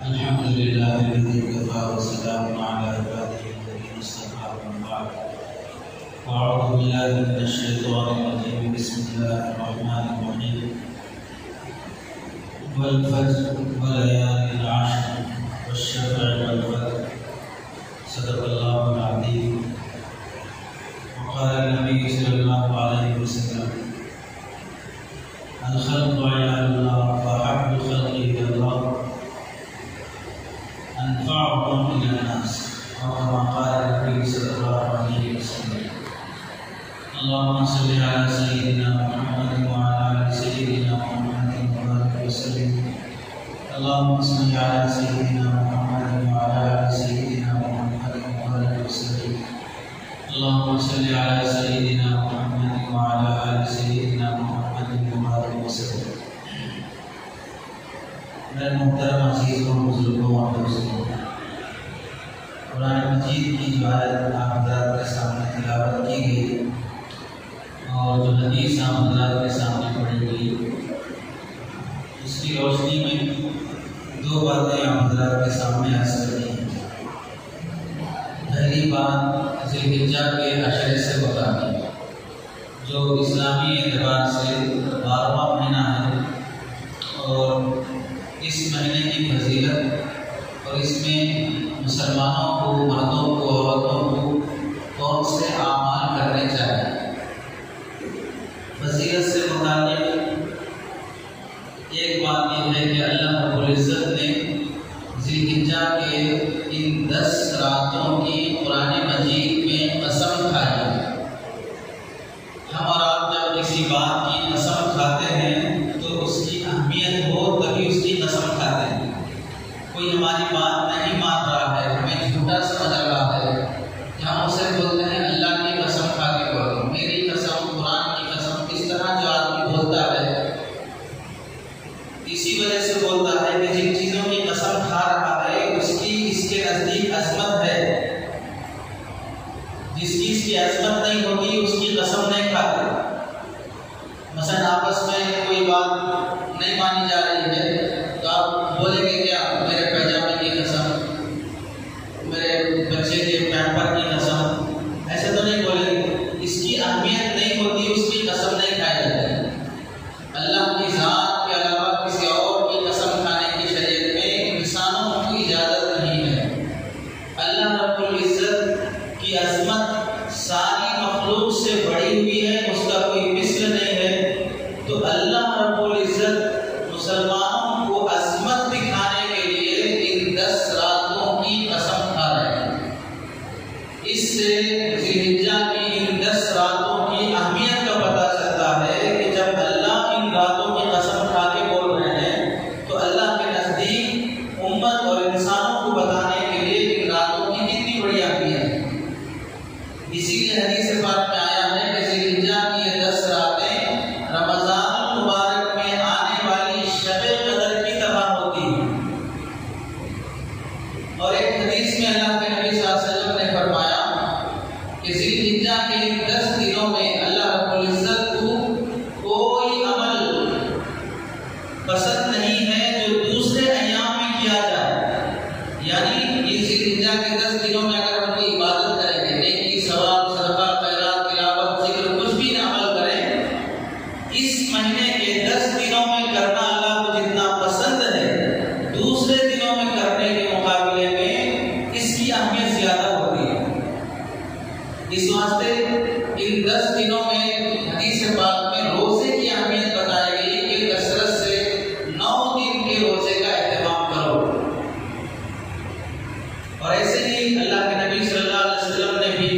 الحمد لله الذي كفى وسلام على عباده الذين اصطفى أما بعد أعوذ بالله من الشيطان الرجيم بسم الله الرحمن الرحيم والفجر وليال العشر والشفع والوتر صدق الله العظيم وقال النبي صلى الله عليه وسلم الخلق عيال الله فأحب الخلق إلى الله أنفعهم إلى الناس أو كما قال النبي صلى الله عليه وسلم اللهم صل على سيدنا محمد وعلى آل سيدنا محمد وبارك وسلم اللهم صل على سيدنا محمد وعلى آل سيدنا محمد وبارك وسلم اللهم صل على سيدنا محمد وعلى آل سيدنا محمد وبارك وسلم میرے محترم عزیزوں بزرگوں اور دوستوں، قرآن مجید کی جو آیت آپ حضرات کے سامنے تلاوت کی گئی اور جو حدیث آپ حضرات کے سامنے پڑھی گئی، اس کی روشنی میں دو باتیں آپ حضرات کے سامنے عرض کرنی ہیں۔ پہلی بات ذی الحجہ کے عشرے سے بتانی، جو اسلامی اعتبار سے 12واں مہینہ ہے، اور اس مہینے کی فضیلت اور اس میں مسلمانوں کو، مردوں کو، عورتوں کو کون سے اعمال کرنے چاہیے۔ فضیلت سے متعلق ایک بات یہ ہے کہ اللہ رب العزت نے ذی الحجہ کے ان 10 راتوں کی قرآن مجید میں قسم کھائی ہے۔ ہم اور آپ جب کسی بات کی قسم کھاتے ہیں تو اس کی اہمیت ہو تبھی اس کی قسم کھاتے ہیں۔ کوئی ہماری بات نہیں مان رہا ہے، ہمیں جھوٹا سمجھ رہا ہے کہ ہم اسے بولتے ہیں اللہ کی قسم کھا کے بولو، میری قسم، قرآن کی قسم، اس طرح جو آدمی بولتا ہے اسی وجہ سے بولتا ہے کہ جن چیزوں کی قسم کھا رہا ہے اس کی اس کے نزدیک عظمت ہے، جس چیز کی عظمت نہیں ہوتی اس کی قسم نہیں کھاتے۔ مثلا آپس میں کوئی بات نہیں مانی جا رہی ہے تو آپ بولیں گے کیا؟ میرے پیجامے کی قسم، میرے بچے کے پیمپر کی قسم، ایسے تو نہیں بولیں گے۔ اس کی اہمیت نہیں ہوتی اس کی قسم نہیں کھائی جاتی۔ اللہ کی ذات کے علاوہ کسی اور کی قسم کھانے کی شریعت میں انسانوں کو اجازت نہیں ہے۔ اللہ رب العزت کی عظمت ساری مخلوق سے بڑی ہوئی ہے، اس کا کوئی مثل نہیں ہے، تو اللہ رب العزت مسلمانوں کو عظمت دکھانے کے لیے ان 10 راتوں کی قسم کھا رہے ہیں۔ اس سے ذی الحجہ کی ان 10 راتوں کی اہمیت کا پتہ چلتا ہے کہ جب اللہ ان راتوں کی قسم کھا کے بول رہے ہیں تو اللہ کے نزدیک امت اور انسانوں کو بتانے کے لیے ان راتوں کی کتنی بڑی اہمیت ہے۔ اسی لیے حدیث پاک میں آیا ہے کہ ذی الحجہ کی یہ 10 راتیں رمضان المبارک میں آنے والی شب قدر کی طرح ہوتی ہیں۔ اور ایک حدیث میں اللہ کے نبی صلی اللہ علیہ وسلم نے فرمایا کہ ذی الحجہ کے ان 10 دنوں میں اللہ رب العزت کو کوئی عمل پسند نہیں ہے جو دوسرے ایام میں کیا جائے۔ یعنی یہ ذی الحجہ کے 10 دنوں میں اگر ہم کوئی عبادت کریں گے، نیکی، ثواب، صدقہ، خیرات، تلاوت، ذکر، کچھ بھی عمل کریں، اس مہینے کے 10 دنوں میں کرنا اللہ کو جتنا پسند ہے دوسرے دنوں میں کرنے کے مقابلے میں اس کی اہمیت زیادہ ہوتی ہے۔ اس واسطے ان 10 دنوں میں حدیث پاک میں روزے کی اہمیت بتائی گئی کہ کثرت سے 9 دن کے روزے کا اہتمام کرو۔ اور ایسے ہی اللہ کے نبی صلی اللہ علیہ وسلم نے بھی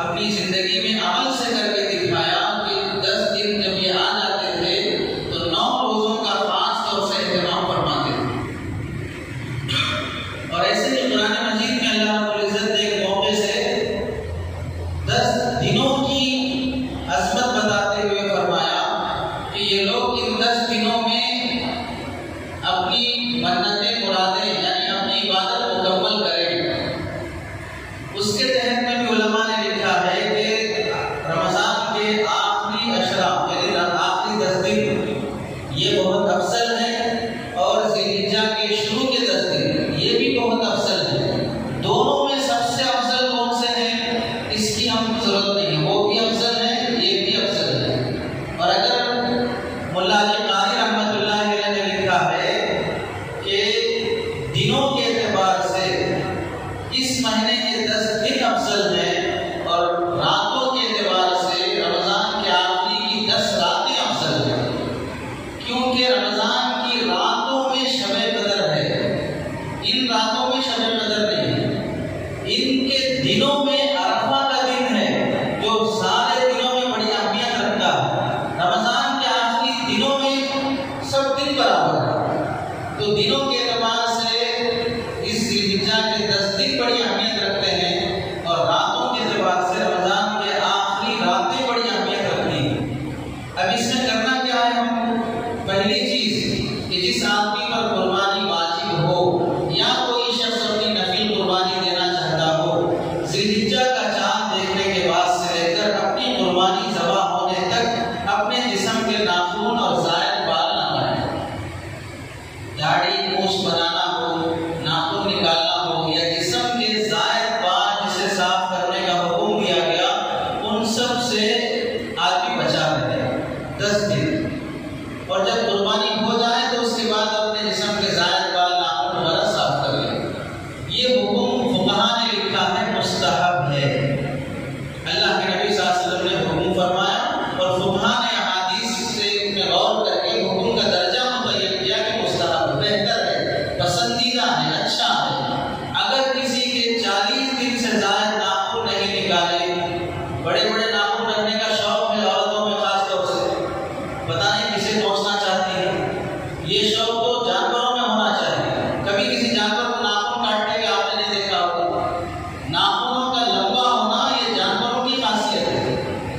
اپنی زندگی میں عمل سے کر کے دکھایا کہ 10 دن جب یہ آ جاتے تھے تو 9 روزوں کا خاص طور سے اہتمام فرماتے تھے۔ اور ایسے ہی قرآن مجید میں اللہ رب العزت نے ایک موقع سے 10 دنوں کی عظمت بتاتے ہوئے فرمایا کہ یہ لوگ ان 10 دنوں میں اپنی منتیں مرادیں یعنی اپنی عبادت مکمل کریں۔ اس کے تحت میں بھی علماء نے لکھا ہے کہ رمضان کے آخری عشرہ یعنی آخری 10 دن یہ بہت افضل ہے، اور ذی الحجہ کے شروع کے 10 دن تو دنوں کے اعتبار سے اس الحجہ کے 10 دن بڑی اہمیت رکھتے ہیں، اور راتوں کے اعتبار سے رمضان کے آخری راتیں بڑی اہمیت رکھتی ہیں۔ اب اس میں کرنا کیا ہے ہم؟ پہلی چیز کہ جس آدمی پر قربانی واجب ہو یا کوئی شخص اپنی نفل قربانی دینا چاہتا ہو، ذی الحجہ کا چاند دیکھنے کے بعد سے لے کر اپنی قربانی ذبح ہونے تک اپنے جسم کے ناخن اور زائد بال نہ کاٹیں۔ داڑھی مونچھ بنانا ہو، ناخن نکالنا ہو، یا جسم کے زائد بال جسے صاف کرنے کا حکم دیا گیا، ان سب سے آدمی بچا رہے 10 دن۔ اور جب قربانی ہو جائے تو اس کے بعد اپنے جسم کے زائد بال ناخن وغیرہ صاف کر لیں۔ یہ حکم فقہاء نے لکھا ہے مستحب ہے۔ اللہ کے نبی صلی اللہ علیہ وسلم نے حکم فرمایا، اور فقہاء نے احادیث سے میں غور کر کے حکم کا درجہ متعین کیا کہ مستحب بہتر ہے، پسندیدہ ہے، اچھا ہے۔ اگر کسی کے 40 دن سے زائد ناخن نہیں نکالے، بڑے بڑے ناخن رکھنے کا شوق ہے عورتوں میں خاص طور سے، پتہ نہیں کسے پہنچنا چاہتی ہے، یہ شوق تو جانوروں میں ہونا چاہیے۔ کبھی کسی جانور کو ناخن کاٹنے کے آپ نے نہیں دیکھا ہوگا۔ ناخنوں کا لمبا ہونا یہ جانوروں کی خاصیت ہے،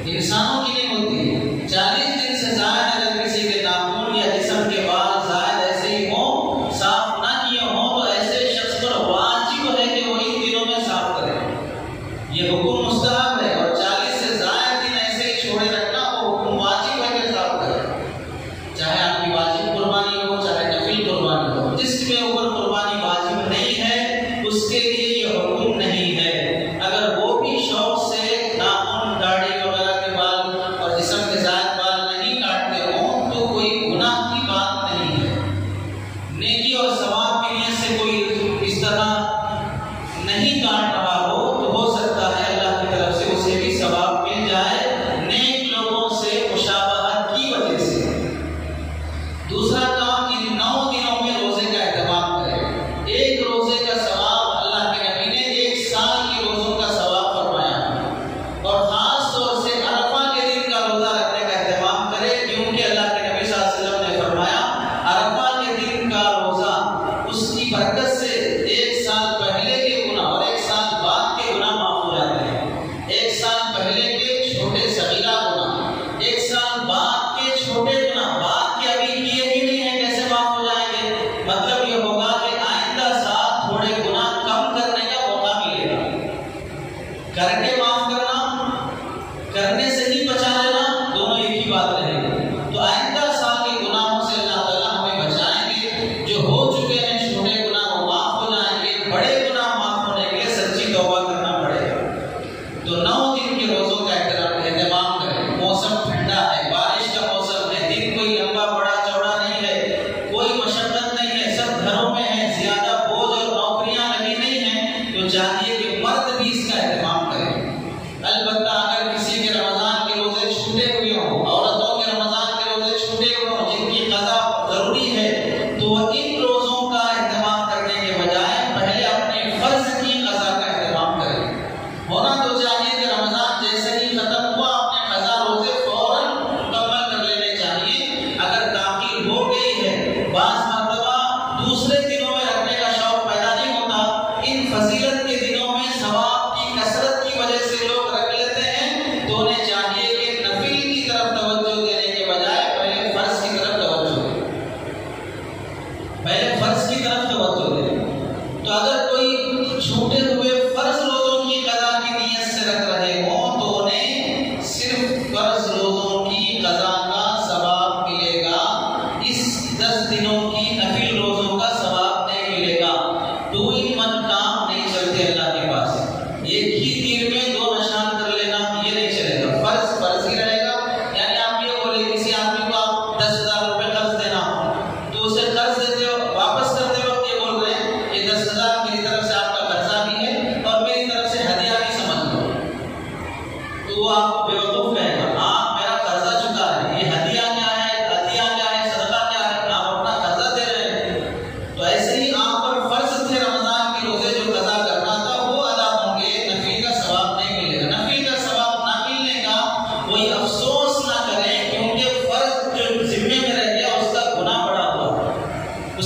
انسانوں کی نہیں ہوتی۔ 40 دن سے زائد اگر کسی کے ناخن یا جسم کے بال زائد ایسے ہی ہوں، صاف نہ کیے ہوں، تو ایسے شخص پر واجب ہے کہ وہ ان دنوں میں صاف کرے۔ یہ حکم مستحب ہے، اور 40 سے زائد دن ایسے ہی چھوڑے رکھنا وہ حکم واجب ہے کہ صاف کرے، چاہے آپ کی واجب قربانی ہو چاہے نفل قربانی ہو۔ جس کے اوپر قربانی واجب نہیں ہے اس کے لیے یہ حکم نہیں ہے۔ اگر وہ بھی شوق سے ناخن، داڑھی وغیرہ کے بال اور جسم کے زائد بال نہیں کاٹتے ہوں تو کوئی گناہ کی بات نہیں ہے۔ نیکی اور ثواب کی نیت سے کوئی اس طرح نہیں کاٹ رہا ہو تو ہو سکتا ہے اللہ کی طرف سے اسے بھی ثواب مل جائے، نیک لوگوں سے مشابہت کی وجہ سے۔ دوسرا کام کہ 9 دنوں میں روزے کا اہتمام کریں۔ ایک روزے کا ثواب اللہ کے نبی نے 1 سال کے روزوں کا ثواب فرمایا، اور خاص طور سے عرفہ کے دن کا روزہ رکھنے کا اہتمام کرے، کیونکہ اللہ کے نبی صلی اللہ علیہ وسلم نے فرمایا عرفہ کے دن کا روزہ اس کی برکت سے 1 سال پہلے کے گناہ اور 1 سال بعد کے گناہ معاف ہو جاتے ہیں۔ 1 سال پہلے کے چھوٹے صغیرہ گناہ، 1 سال بعد کے چھوٹے گناہ، بعد کے ابھی کیے ہی نہیں ہیں کیسے معاف ہو جائیں گے؟ مطلب یہ ہوگا کہ آئندہ سال تھوڑے گناہ کم کرنے کا موقع ملے گا۔ کر کے معاف کرنا، کرنے سے ہی بچا لینا، دونوں ایک ہی بات رہے گی۔ تو آئندہ سال کے گناہوں سے اللہ تعالیٰ ہمیں بچائیں گے، جو ہو چکے ہیں چھوٹے گناہ وہ معاف ہو جائیں گے، بڑے گناہ معاف ہونے کے لیے سچی توبہ کرنا پڑے گا۔ تو 9 دن کے روزوں کا اہتمام کریں۔ موسم ٹھنڈا ہے، بارش کا موسم ہے، دن کوئی لمبا بڑا چوڑا نہیں ہے، کوئی مشقت نہیں ہے، سب گھروں میں ہے، زیادہ بوجھ اور نوکریاں لگی نہیں ہیں، تو چاہیے کہ مرد بھی اس کا اہتمام کریں۔ البتہ اگر کسی کے رمضان کے روزے چھوٹے ہوئے ہوں، عورتوں کے رمضان کے روزے چھوٹے ہوئے ہوں جن کی قضا ضروری ہے، تو وہ ان روزوں کا اہتمام کرنے کے بجائے پہلے اپنے فرض کی قضا کا اہتمام کریں۔ ہونا تو چاہیے کہ رمضان جیسے ہی ختم ہوا اپنے قضا روزے فوراً مکمل کر لینے چاہیے۔ اگر تاخیر ہو گئی ہے، بعض مرتبہ دوسرے دنوں میں رکھنے کا شوق پیدا نہیں ہوتا، ان فضیلت کے دنوں میں ثواب کی کثرت کی وجہ سے لوگ رکھ لیتے ہیں، تو انہیں چاہیے کہ نفل کی طرف توجہ دینے کے بجائے پہلے فرض کی طرف توجہ دیں، پہلے فرض کی طرف توجہ دیں۔ تو اگر کوئی چھوٹے ہوئے فرض روزوں کی قضا کی نیت سے رکھ رہے ہوں تو انہیں صرف فرض روزوں کی قضا کا ثواب ملے گا، اس 10 دنوں کی نفل روزوں کا ثواب نہیں ملے گا۔ 2 in 1 کام نہیں چلتے اللہ کے پاس۔ ایک ہی تیر میں 2 نشان کر لینا یہ نہیں چلے گا، فرض فرض ہی رہے گا۔ یعنی آپ یہ بولے کسی آدمی کو آپ 10,000 روپے قرض دینا ہو تو اسے قرض دیتے ہو واپس کرتے وقت یہ بول رہے ہیں یہ 10,000 میری طرف سے آپ کا قرضہ بھی ہے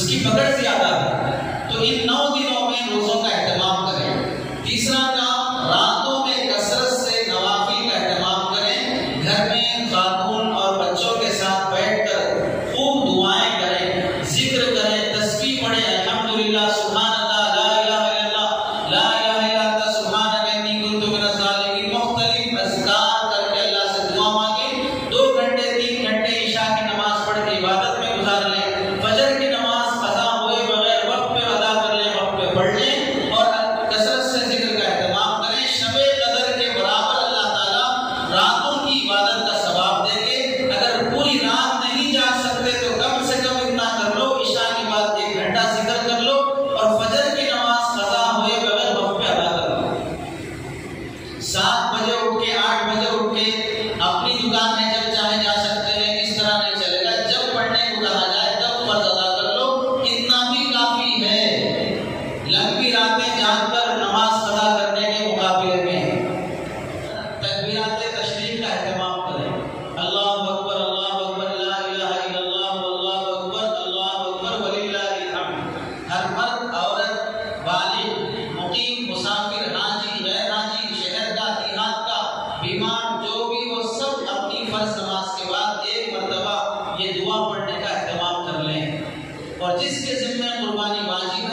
اس کی پکڑ زیادہ ہے، تو ان 9 دنوں میں روزوں کا اہتمام کریں۔ تیسرا کام، راتوں میں کثرت سے نوافل کا اہتمام کریں، گھر میں خاتون اور بچوں کے ساتھ بیٹھ کر خوب دعائیں کریں، ذکر کریں، تسبیح پڑھیں، الحمدللہ، سبحان اللہ، لا الہ الا اللہ، لا الہ الا انت سبحانک انی کنت من الظالمین، مختلف اذکار کر کے اللہ سے دعا مانگیں۔ 2 گھنٹے 3 گھنٹے عشاء کی نماز پڑھ کے عبادت میں گزار لیں، فجر کی نماز قضا ہوئے بغیر وقت پہ ادا کر لیں، وقت پہ پڑھ لیں، اور کثرت سے ذکر کا اہتمام کریں۔ شب قدر کے برابر اللہ تعالیٰ راتوں کی عبادت کا ثواب دیں گے۔ اگر پوری رات نہیں جاگ سکتے تو کم سے کم اتنا کر لو، عشاء کے بعد 1 گھنٹہ ذکر کر لو، اور فجر کی نماز قضا ہوئے بغیر وقت پہ ادا کر لو۔ 7 بجے اٹھ کے 8 بجے اٹھ کے اپنی دکان میں جب چاہے جا سکتے ہیں، اس طرح نہیں چلے گا، جب پڑھنے کو کہا جائے تب فرض ادا کر لو، اتنا بھی کافی ہے۔ لمبی راتیں جاگ کر نماز ادا کرنے کے مقابلے میں تکبیرات تشریف کا اہتمام کریں، اللہ اکبر، اللہ اکبر، لا الہ الا اللہ، اللہ اکبر، اللہ اکبر وللہ الحمد۔ ہر مرد، عورت، بالغ، مقیم، مسافر، حاجی، غیر حاجی، شہر کا، دیہات کا، بیمار، جو بھی وہ سب اپنی فرض نماز کے بعد 1 مرتبہ یہ دعا پڑھنے کا اہتمام کر لیں۔ اور جس کے ذمہ قربانی واجب ہے